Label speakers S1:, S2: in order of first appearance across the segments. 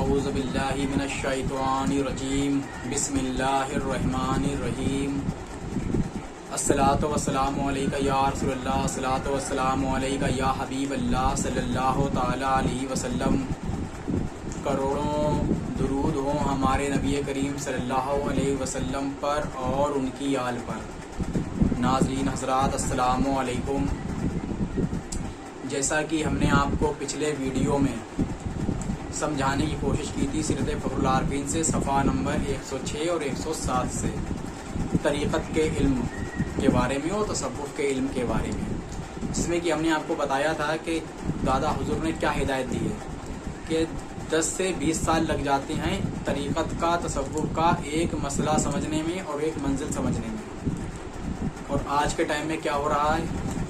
S1: अऊज़ु बिल्लाहि मिनश शैतानिर रजीम बिस्मिल्लाहिर्रहमानिर्रहीम अस्सलातु वस्सलामु अलैका या रसूलल्लाह अस्सलातु वस्सलामु अलैका या हबीबल्लाह सल्लल्लाहु ताला अलैहि वसल्लम। करोड़ों दुरूद हों हमारे नबी करीम सल्लल्लाहु अलैहि वसल्लम पर और उनकी आल पर। नाज़रीन हज़रात अस्सलामु अलैकुम। जैसा कि हमने आपको पिछले वीडियो में समझाने की कोशिश की थी सीरत फ़खरुल आरिफ़ीन से सफ़ा नंबर 106 और 107 से तरीक़त के इल्म के बारे में और तसव्वुफ़ के इल्म के बारे में, जिसमें कि हमने आपको बताया था कि दादा हुज़ूर ने क्या हिदायत दी है कि 10 से 20 साल लग जाते हैं तरीक़त का तसव्वुफ़ का एक मसला समझने में और एक मंजिल समझने में। और आज के टाइम में क्या हो रहा है,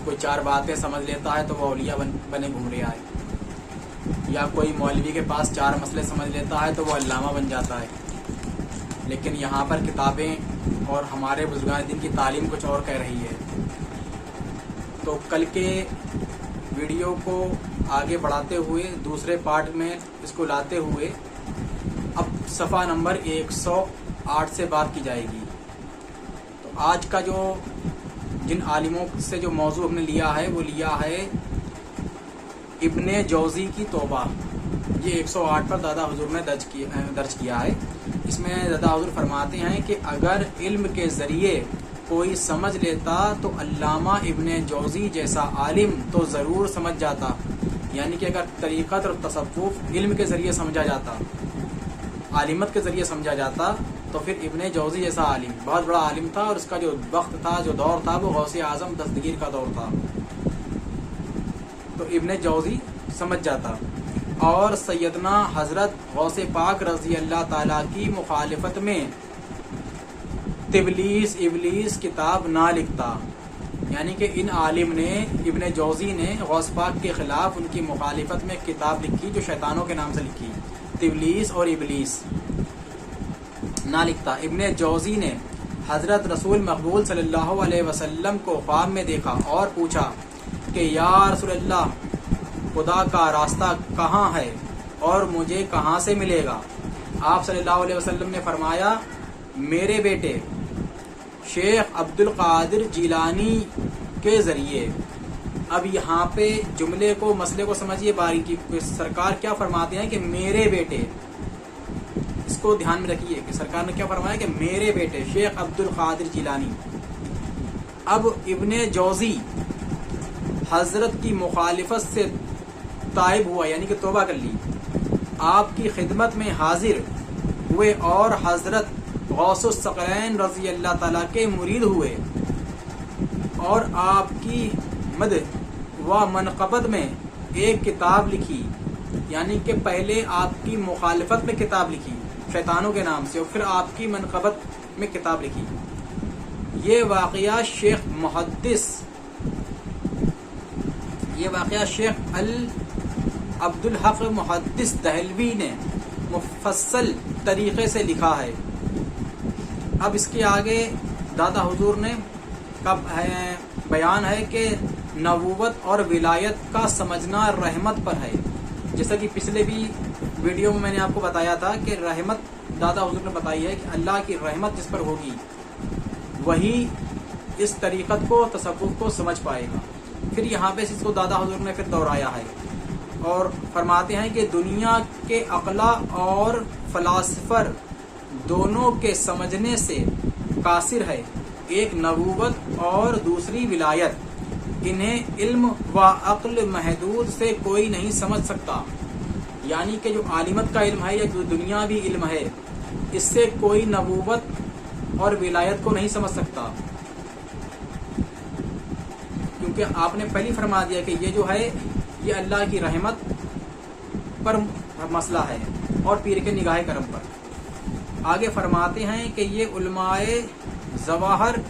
S1: कोई 4 बातें समझ लेता है तो वो औलिया बने घूम रहा है, या कोई मौलवी के पास 4 मसले समझ लेता है तो वो अल्लामा बन जाता है। लेकिन यहाँ पर किताबें और हमारे बुजुर्गान दिन की तालीम कुछ और कह रही है। तो कल के वीडियो को आगे बढ़ाते हुए दूसरे पार्ट में इसको लाते हुए अब सफ़ा नंबर 108 से बात की जाएगी। तो आज का जो जिन आलिमों से जो मौजू हमने लिया है वो लिया है इब्ने जौज़ी की तौबा। ये 108 पर दादा हुजूर ने दर्ज किया है। इसमें दादा हुजूर फरमाते हैं कि अगर इल्म के ज़रिए कोई समझ लेता तो अल्लामा इब्ने जौज़ी जैसा आलिम तो ज़रूर समझ जाता। यानी कि अगर तरीक़त और तसव्वुफ़ इल्म के ज़रिए समझा जाता, आलिमत के ज़रिए समझा जाता, तो फिर इब्ने जौज़ी जैसा आलिम बहुत बड़ा आलिम था और उसका जो वक्त था, जो दौर था, वो गौसे आज़म दस्तगीर का दौर था, तो इब्ने जौज़ी समझ जाता। और सैयदना हज़रत गौसे पाक रज़ी अल्लाह ताला की मुखालिफत में तिबलीस इबलीस किताब ना लिखता। यानी कि इन आलिम ने, इब्ने जौज़ी ने गौस पाक के ख़िलाफ़ उनकी मुखालिफत में किताब लिखी जो शैतानों के नाम से लिखी, तिबलीस और इबलीस ना लिखता। इब्ने जौज़ी ने हज़रत रसूल मक़बूल सल्लल्लाहु अलैहि वसल्लम को ख्वाब में देखा और पूछा कि या रसूलल्लाह, खुदा का रास्ता कहाँ है और मुझे कहाँ से मिलेगा? आप सल्लल्लाहु अलैहि वसल्लम ने फरमाया, मेरे बेटे शेख अब्दुल कादिर जिलानी के ज़रिए। अब यहाँ पे जुमले को, मसले को समझिए बारीकी। सरकार क्या फरमाते हैं कि मेरे बेटे, इसको ध्यान में रखिए कि सरकार ने क्या फरमाया कि मेरे बेटे शेख अब्दुल कादिर जिलानी। अब इब्ने जौज़ी हजरत की मुखालिफत से ताइब हुआ, यानी कि तौबा कर ली, आपकी खिदमत में हाजिर हुए और हजरत गौसुस सकलैन रज़ी अल्लाह ताला के मुरीद हुए और आपकी मद व मनक़बत में एक किताब लिखी। यानी कि पहले आपकी मुखालिफत में किताब लिखी शैतानों के नाम से और फिर आपकी मनक़बत में किताब लिखी। ये वाक़या शेख अल अब्दुल हक मुहद्दिस दहलवी ने मुफस्सल तरीक़े से लिखा है। अब इसके आगे दादा हुजूर ने का बयान है कि नबूवत और विलायत का समझना रहमत पर है। जैसा कि पिछले भी वीडियो में मैंने आपको बताया था कि रहमत दादा हुजूर ने बताई है कि अल्लाह की रहमत जिस पर होगी वही इस तरीक़त को, तसव्वुफ़ को समझ पाएगा। फिर यहाँ पे इसको दादा हुजूर ने फिर दोहराया है और फरमाते हैं कि दुनिया के अक़ला और फ़लासफ़र दोनों के समझने से कासिर है, एक नबूवत और दूसरी विलायत। इन्हें इल्म व अक़ल महदूद से कोई नहीं समझ सकता। यानी कि जो आलिमत का इल्म है या जो दुनियावी इल्म है, इससे कोई नबूवत और विलायत को नहीं समझ सकता, क्योंकि आपने पहले फरमा दिया कि ये जो है ये अल्लाह की रहमत पर मसला है और पीर के निगाह करम पर। आगे फरमाते हैं कि ये उलमाए ज़वाहर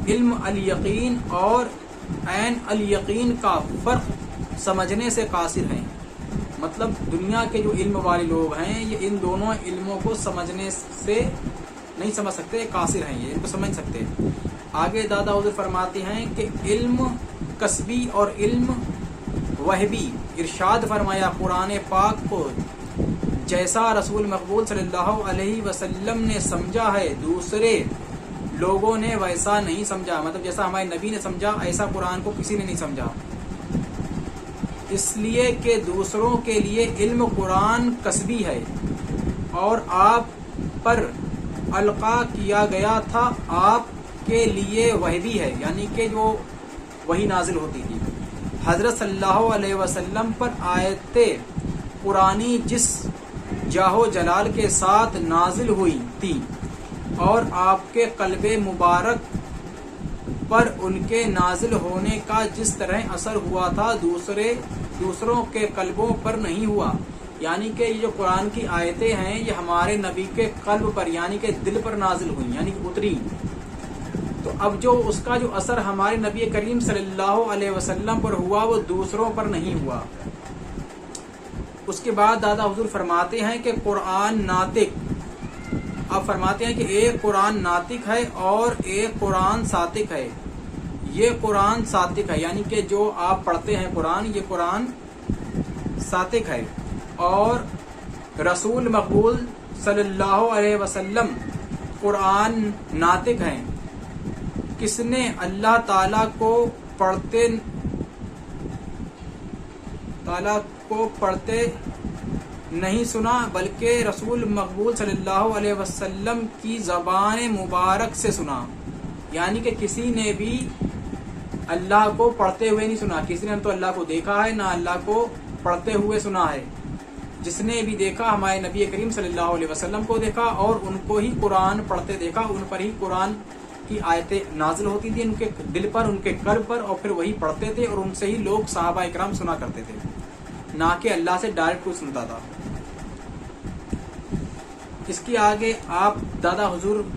S1: इल्म अल यकीन और ऐन अल यकीन का फ़र्क समझने से कासिर हैं। मतलब दुनिया के जो इल्म वाले लोग हैं ये इन दोनों इल्मों को समझने से नहीं समझ सकते, कासिर हैं, ये इनको समझ सकते। आगे दादा हुजूर फरमाते हैं कि इल्म कस्बी और इल्म वहबी, इरशाद फरमाया कुरान पाक को जैसा रसूल मकबूल सल्लल्लाहु अलैहि वसल्लम ने समझा है दूसरे लोगों ने वैसा नहीं समझा। मतलब जैसा हमारे नबी ने समझा ऐसा कुरान को किसी ने नहीं समझा, इसलिए कि दूसरों के लिए इल्म कुरान कसबी है और आप पर अलका किया गया था, आपके लिए वहबी है, यानी कि जो वही नाजिल होती थी। हजरत सल्लल्लाहु अलैहि वसल्लम पर आयतें कुरानी जिस जाहो जलाल के साथ नाजिल हुई थी और आपके कल्बे मुबारक पर उनके नाजिल होने का जिस तरह असर हुआ था दूसरों के कल्बों पर नहीं हुआ। यानी कि ये जो कुरान की आयतें हैं ये हमारे नबी के कल्ब पर यानी कि दिल पर नाजिल हुई, यानी कि उतरी। तो अब जो उसका जो असर हमारे नबी करीम सल्लल्लाहु अलैहि वसल्लम पर हुआ वो दूसरों पर नहीं हुआ। उसके बाद दादा हुजूर फरमाते हैं कि कुरान नातिक, आप फरमाते हैं कि एक कुरान नातिक है और एक कुरान सातिक है। ये कुरान सातिक है यानी कि जो आप पढ़ते हैं कुरान, ये कुरान सातिक है। और रसूल मकबूल सल्लल्लाहु अलैहि वसल्लम कुरान नातिक हैं। किसने अल्लाह ताला को पढ़ते नहीं सुना बल्कि रसूल मकबूल सल्लल्लाहु अलैहि वसल्लम की ज़बान मुबारक से सुना। यानी कि किसी ने भी अल्लाह को पढ़ते हुए नहीं सुना, किसी ने तो अल्लाह को देखा है ना अल्लाह को पढ़ते हुए सुना है। जिसने भी देखा हमारे नबी करीम सल्लल्लाहु अलैहि वसल्लम को देखा और उनको ही कुरान पढ़ते देखा, उन पर ही कुरान की आयतें नाजिल होती थी उनके दिल पर, उनके कल्ब पर, और फिर वही पढ़ते थे और उनसे ही लोग सहाबा इकराम सुना करते थे, ना कि अल्लाह से डायरेक्ट कोई सुनता था। इसके आगे आप दादा हुजूर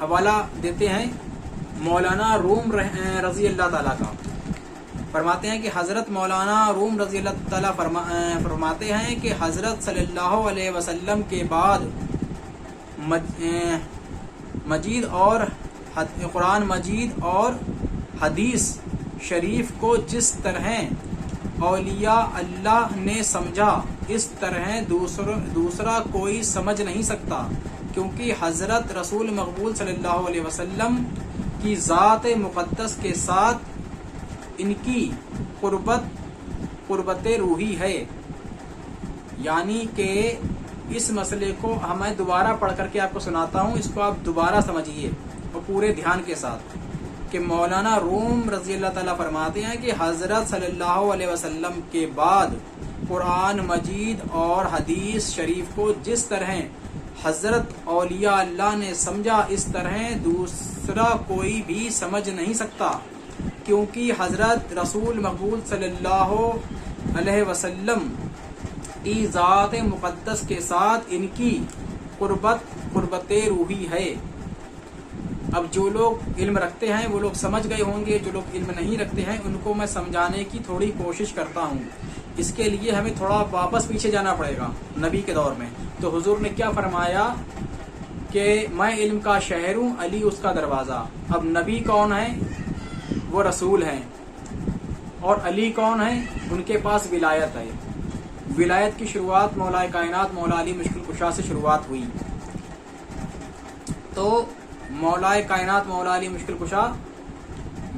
S1: हवाला देते हैं मौलाना रूम रजी अल्लाह ताला का। फरमाते हैं कि हज़रत मौलाना रूम रजी अल्लाह ताला फरमाते हैं कि हज़रत सल्लल्लाहु अलैहि वसल्लम के बाद मजीद और कुरान मजीद और हदीस शरीफ को जिस तरह औलिया अल्लाह ने समझा इस तरह दूसरा कोई समझ नहीं सकता, क्योंकि हज़रत रसूल मकबूल सल्लल्लाहु अलैहि वसल्लम की ज़ात मुक़द्दस के साथ इनकी कुर्बत रूही है। यानी कि इस मसले को मैं दोबारा पढ़ करके आपको सुनाता हूँ, इसको आप दोबारा समझिए और पूरे ध्यान के साथ कि मौलाना रूम रज़ी अल्लाह ताला फरमाते हैं कि हज़रत सल्लल्लाहु अलैहि वसल्लम के बाद कुरान मजीद और हदीस शरीफ को जिस तरह हज़रत औलिया अल्लाह ने समझा इस तरह दूसरा कोई भी समझ नहीं सकता, क्योंकि हज़रत रसूल मकबूल सल्लल्लाहु अलैहि वसल्लम की ज़ात मुक़द्दस के साथ इनकी कुर्बत रूही है। अब जो लोग इल्म रखते हैं वो लोग समझ गए होंगे, जो लोग इल्म नहीं रखते हैं उनको मैं समझाने की थोड़ी कोशिश करता हूँ। इसके लिए हमें थोड़ा वापस पीछे जाना पड़ेगा नबी के दौर में। तो हुजूर ने क्या फरमाया कि मैं इल्म का शहर हूँ, अली उसका दरवाज़ा। अब नबी कौन है? वो रसूल हैं। और अली कौन है? उनके पास विलायत है। विलायत की शुरुआत मौलाए कायनात मौला अली मुश्किल कुशा से शुरुआत हुई। तो मौलाए कायनात मौला अली मुश्किल कुशा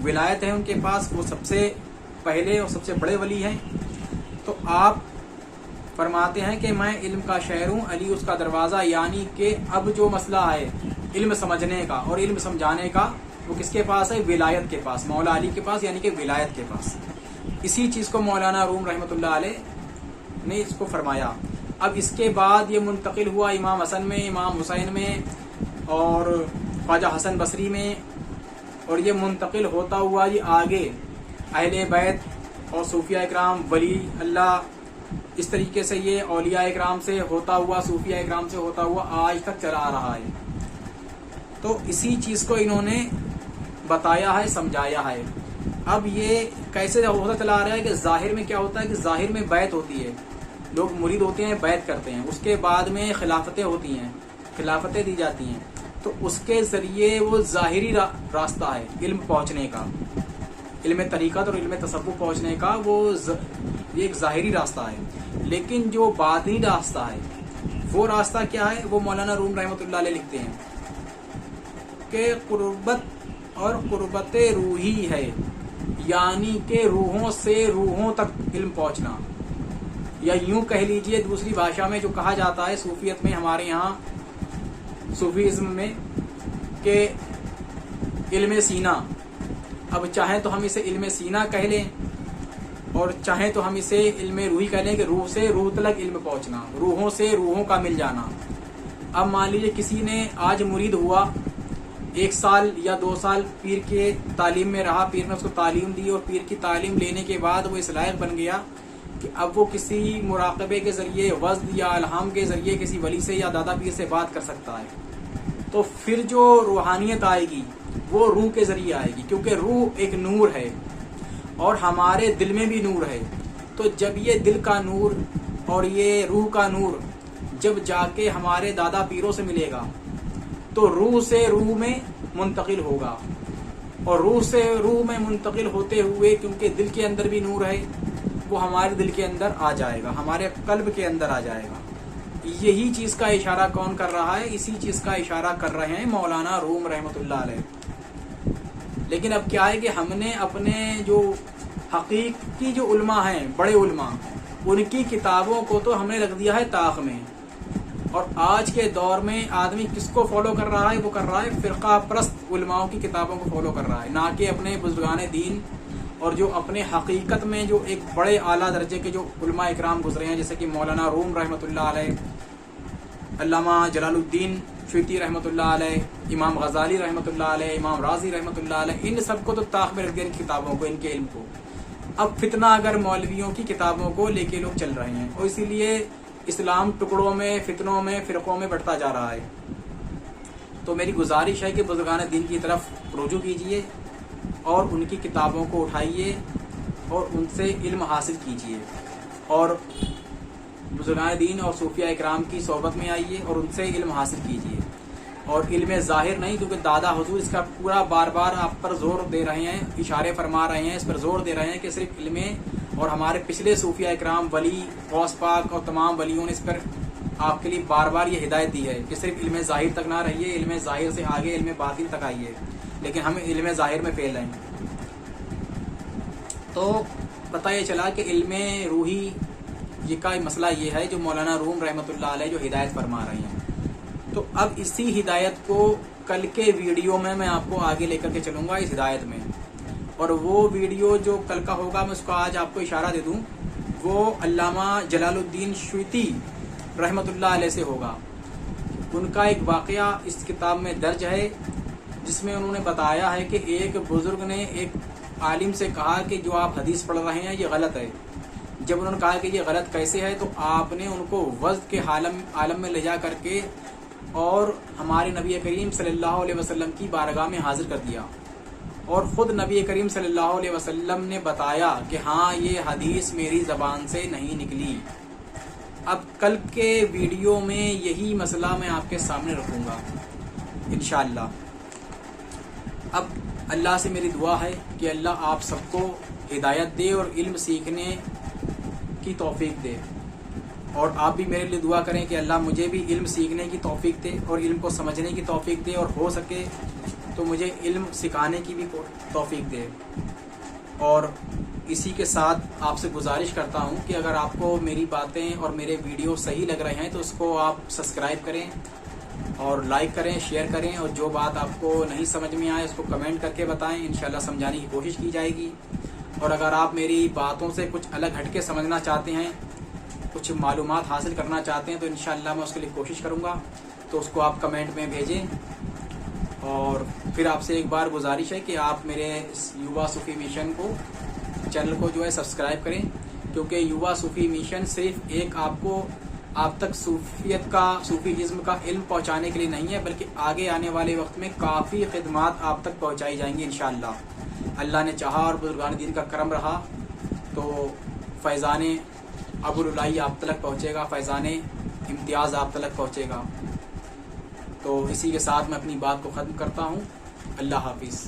S1: विलायत है उनके पास, वो सबसे पहले और सबसे बड़े वली हैं। तो आप फरमाते हैं कि मैं इल्म का शहर हूँ, अली उसका दरवाज़ा। यानी कि अब जो मसला है इल्म समझने का और इल्म समझाने का वो किसके पास है? विलायत के पास, मौला अली के पास, यानी कि विलायत के पास। इसी चीज़ को मौलाना रूम रहमतुल्लाह अलैह ने इसको फरमाया। अब इसके बाद ये मुंतकिल हुआ इमाम हसन में, इमाम हुसैन में और ख्वाजा हसन बसरी में, और ये मुंतकिल होता हुआ ये आगे अहले बैत और सूफिया इकराम वली अल्लाह, इस तरीके से ये औलिया इकराम से होता हुआ, सूफिया इकराम से होता हुआ आज तक चला आ रहा है। तो इसी चीज़ को इन्होंने बताया है, समझाया है। अब ये कैसे होता चला आ रहा है कि ज़ाहिर में क्या होता है कि ज़ाहिर में बैत होती है, लोग मुरीद होते हैं, बैत करते हैं, उसके बाद में खिलाफतें होती हैं, खिलाफतें दी जाती हैं। तो उसके ज़रिए वो ज़ाहिरी रास्ता है इल्म पहुँचने का, इल्म तरीक़त और इल्म तसव्वुफ़ पहुँचने का, वो ये एक ज़ाहिरी रास्ता है। लेकिन जो बातिनी रास्ता है وہ راستہ کیا ہے؟ وہ مولانا روم رحمۃ اللہ علیہ لکھتے ہیں کہ قربت اور قربت روحی ہے، یعنی کہ روحوں سے روحوں تک علم پہنچنا، یا یوں کہہ لیجئے دوسری بھاشا میں جو کہا جاتا ہے صوفیت میں، ہمارے یہاں صوفیزم میں، کہ علم سینہ. اب چاہیں تو ہم اسے علم سینہ کہہ لیں اور چاہیں تو ہم اسے علم روحی کہہ لیں، کہ روح سے روح تلک علم پہنچنا، روحوں سے روحوں کا مل جانا. اب مان لیجیے کسی نے آج مرید ہوا، 1 سال یا 2 سال پیر کے تعلیم میں رہا، پیر نے اس کو تعلیم دی، اور پیر کی تعلیم لینے کے بعد وہ اس لائق بن گیا کہ اب وہ کسی مراقبے کے ذریعے، وزد یا الہام کے ذریعے کسی ولی سے یا دادا پیر سے بات کر سکتا ہے. تو پھر جو روحانیت آئے گی وہ روح کے ذریعے آئے گی، کیونکہ روح ایک نور ہے اور ہمارے دل میں بھی نور ہے. تو جب یہ دل کا نور اور یہ روح کا نور جب جا کے ہمارے دادا پیروں سے ملے گا تو روح سے روح میں منتقل ہوگا، اور روح سے روح میں منتقل ہوتے ہوئے کیونکہ دل کے اندر بھی نور ہے، وہ ہمارے دل کے اندر آ جائے گا، ہمارے قلب کے اندر آ جائے گا. یہی چیز کا اشارہ کون کر رہا ہے؟ اسی چیز کا اشارہ کر رہے ہیں مولانا روم رحمۃ اللہ علیہ. لیکن اب کیا ہے کہ ہم نے اپنے جو حقیقی جو علماء ہیں، بڑے علماء، ان کی کتابوں کو تو ہم نے رکھ دیا ہے طاق میں. اور آج کے دور میں آدمی کس کو فالو کر رہا ہے؟ وہ کر رہا ہے فرقہ پرست علماؤں کی کتابوں کو فالو کر رہا ہے، نہ کہ اپنے بزرگان دین اور جو اپنے حقیقت میں جو ایک بڑے اعلیٰ درجے کے جو علماء اکرام گزرے ہیں، جیسے کہ مولانا روم رحمۃ اللہ علیہ، علامہ جلال الدین سیوطی رحمۃ اللہ علیہ، امام غزالی رحمۃ اللہ علیہ، امام رازی رحمۃ اللہ علیہ. ان سب کو تو طاق میں رکھ دیا ان کتابوں کو، ان کے علم کو. اب فتنہ اگر مولویوں کی کتابوں کو لے کے لوگ چل رہے ہیں، اور اسی لیے اسلام ٹکڑوں میں، فتنوں میں، فرقوں میں بٹتا جا رہا ہے. تو میری گزارش ہے کہ بزرگان دین کی طرف رجوع کیجیے اور ان کی کتابوں کو اٹھائیے اور ان سے علم حاصل کیجیے، اور بزرگان دین اور صوفیہ اکرام کی صحبت میں آئیے اور ان سے علم حاصل کیجیے. اور علم ظاہر نہیں، کیونکہ دادا حضور اس کا پورا بار بار آپ پر زور دے رہے ہیں، اشارے فرما رہے ہیں، اس پر زور دے رہے ہیں کہ صرف علم، اور ہمارے پچھلے صوفیہ اکرام، ولی، غوث پاک اور تمام ولیوں نے اس پر آپ کے لیے بار بار یہ ہدایت دی ہے کہ صرف علم ظاہر تک نہ رہیے، علم ظاہر سے آگے علم باطن تک آئیے. لیکن ہم علم ظاہر میں فیل ہیں. تو پتہ یہ چلا کہ علم روحی یہ کا مسئلہ یہ ہے جو مولانا روم رحمۃ اللہ علیہ جو ہدایت فرما رہے ہیں. تو اب اسی ہدایت کو کل کے ویڈیو میں آپ کو آگے لے کر کے چلوں گا اس ہدایت میں. اور وہ ویڈیو جو کل کا ہوگا، میں اس کو آج آپ کو اشارہ دے دوں، وہ علامہ جلال الدین سیوطی رحمۃ اللہ علیہ سے ہوگا. ان کا ایک واقعہ اس کتاب میں درج ہے، جس میں انہوں نے بتایا ہے کہ ایک بزرگ نے ایک عالم سے کہا کہ جو آپ حدیث پڑھ رہے ہیں یہ غلط ہے. جب انہوں نے کہا کہ یہ غلط کیسے ہے، تو آپ نے ان کو وزد کے عالم میں لے جا کر کے اور ہمارے نبی کریم صلی اللہ علیہ وسلم کی بارگاہ میں حاضر کر دیا، اور خود نبی کریم صلی اللہ علیہ وسلم نے بتایا کہ ہاں یہ حدیث میری زبان سے نہیں نکلی. اب کل کے ویڈیو میں یہی مسئلہ میں آپ کے سامنے رکھوں گا انشاءاللہ. اب اللہ سے میری دعا ہے کہ اللہ آپ سب کو ہدایت دے اور علم سیکھنے کی توفیق دے، اور آپ بھی میرے لیے دعا کریں کہ اللہ مجھے بھی علم سیکھنے کی توفیق دے اور علم کو سمجھنے کی توفیق دے، اور ہو سکے تو مجھے علم سکھانے کی بھی توفیق دے. اور اسی کے ساتھ آپ سے گزارش کرتا ہوں کہ اگر آپ کو میری باتیں اور میرے ویڈیو صحیح لگ رہے ہیں تو اس کو آپ سبسکرائب کریں اور لائک کریں، شیئر کریں، اور جو بات آپ کو نہیں سمجھ میں آئے اس کو کمنٹ کر کے بتائیں، انشاءاللہ سمجھانے کی کوشش کی جائے گی. اور اگر آپ میری باتوں سے کچھ الگ ہٹ کے سمجھنا چاہتے ہیں، کچھ معلومات حاصل کرنا چاہتے ہیں، تو انشاءاللہ میں اس کے لیے کوشش کروں گا. تو اس کو آپ کمنٹ میں بھیجیں. اور پھر آپ سے ایک بار گزارش ہے کہ آپ میرے یووا صوفی مشن کو چینل کو جو ہے سبسکرائب کریں، کیونکہ یووا صوفی مشن صرف ایک آپ تک صوفیت کا، صوفیزم کا علم پہنچانے کے لیے نہیں ہے، بلکہ آگے آنے والے وقت میں کافی خدمات آپ تک پہنچائی جائیں گی انشاءاللہ. اللہ نے چاہا اور بزرگان دین کا کرم رہا تو فیضان ابوالعلائی آپ تک پہنچے گا، فیضان امتیاز آپ تک پہنچے گا. تو اسی کے ساتھ میں اپنی بات کو ختم کرتا ہوں. اللہ حافظ.